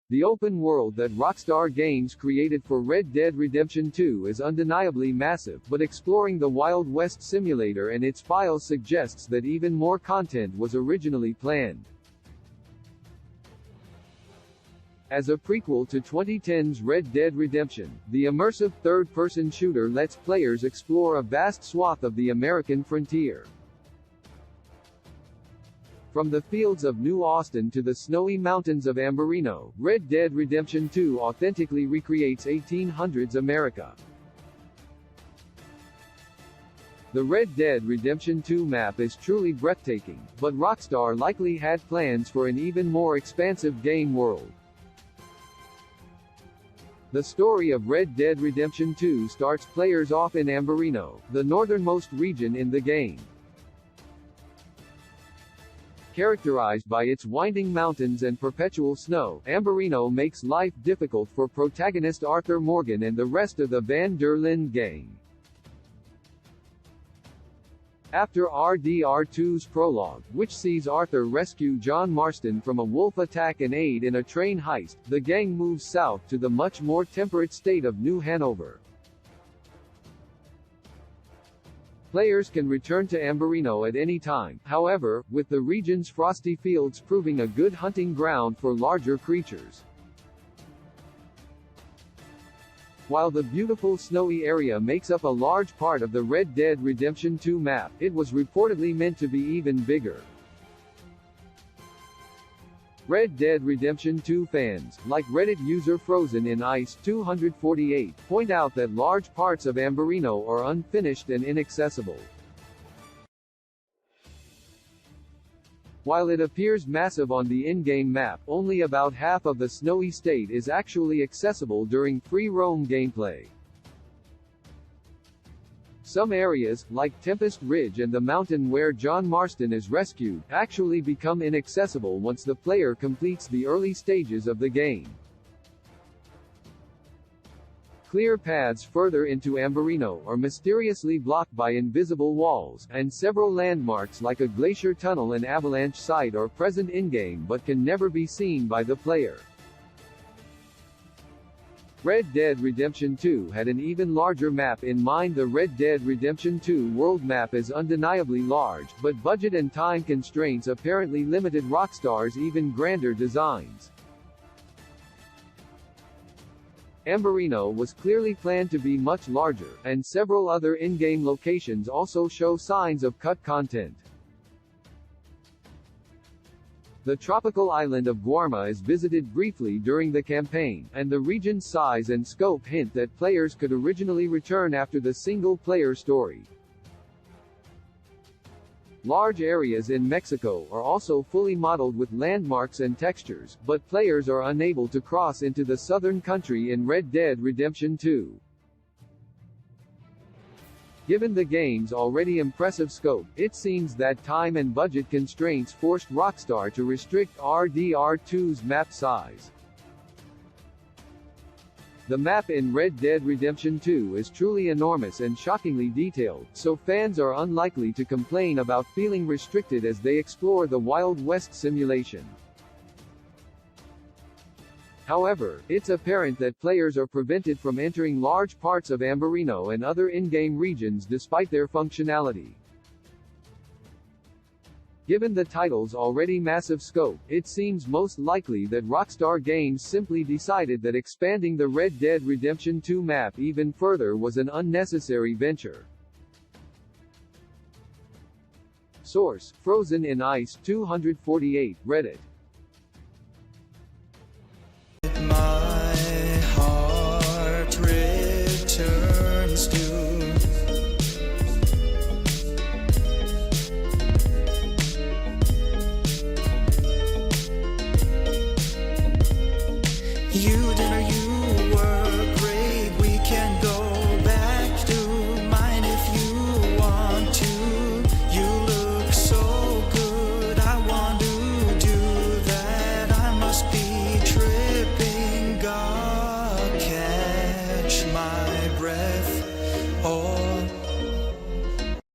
The open world that Rockstar Games created for Red Dead Redemption 2 is undeniably massive, but exploring the Wild West simulator and its files suggests that even more content was originally planned. As a prequel to 2010's Red Dead Redemption, the immersive third-person shooter lets players explore a vast swath of the American frontier. From the fields of New Austin to the snowy mountains of Ambarino, Red Dead Redemption 2 authentically recreates 1800s America. The Red Dead Redemption 2 map is truly breathtaking, but Rockstar likely had plans for an even more expansive game world. The story of Red Dead Redemption 2 starts players off in Ambarino, the northernmost region in the game. Characterized by its winding mountains and perpetual snow, Ambarino makes life difficult for protagonist Arthur Morgan and the rest of the Van der Linde gang. After RDR2's prologue, which sees Arthur rescue John Marston from a wolf attack and aid in a train heist, the gang moves south to the much more temperate state of New Hanover. Players can return to Ambarino at any time, however, with the region's frosty fields proving a good hunting ground for larger creatures. While the beautiful snowy area makes up a large part of the Red Dead Redemption 2 map, it was reportedly meant to be even bigger. Red Dead Redemption 2 fans, like Reddit user Frozen in Ice 248, point out that large parts of Ambarino are unfinished and inaccessible. While it appears massive on the in-game map, only about half of the snowy state is actually accessible during free roam gameplay. Some areas, like Tempest Ridge and the mountain where John Marston is rescued, actually become inaccessible once the player completes the early stages of the game. Clear paths further into Ambarino are mysteriously blocked by invisible walls, and several landmarks like a glacier tunnel and avalanche site are present in-game but can never be seen by the player. Red Dead Redemption 2 had an even larger map in mind. The Red Dead Redemption 2 world map is undeniably large, but budget and time constraints apparently limited Rockstar's even grander designs. Ambarino was clearly planned to be much larger, and several other in-game locations also show signs of cut content. The tropical island of Guarma is visited briefly during the campaign, and the region's size and scope hint that players could originally return after the single-player story. Large areas in Mexico are also fully modeled with landmarks and textures, but players are unable to cross into the southern country in Red Dead Redemption 2. Given the game's already impressive scope, it seems that time and budget constraints forced Rockstar to restrict RDR2's map size. The map in Red Dead Redemption 2 is truly enormous and shockingly detailed, so fans are unlikely to complain about feeling restricted as they explore the Wild West simulation. However, it's apparent that players are prevented from entering large parts of Ambarino and other in-game regions despite their functionality. Given the title's already massive scope, it seems most likely that Rockstar Games simply decided that expanding the Red Dead Redemption 2 map even further was an unnecessary venture. Source: Frozen in Ice 248, Reddit.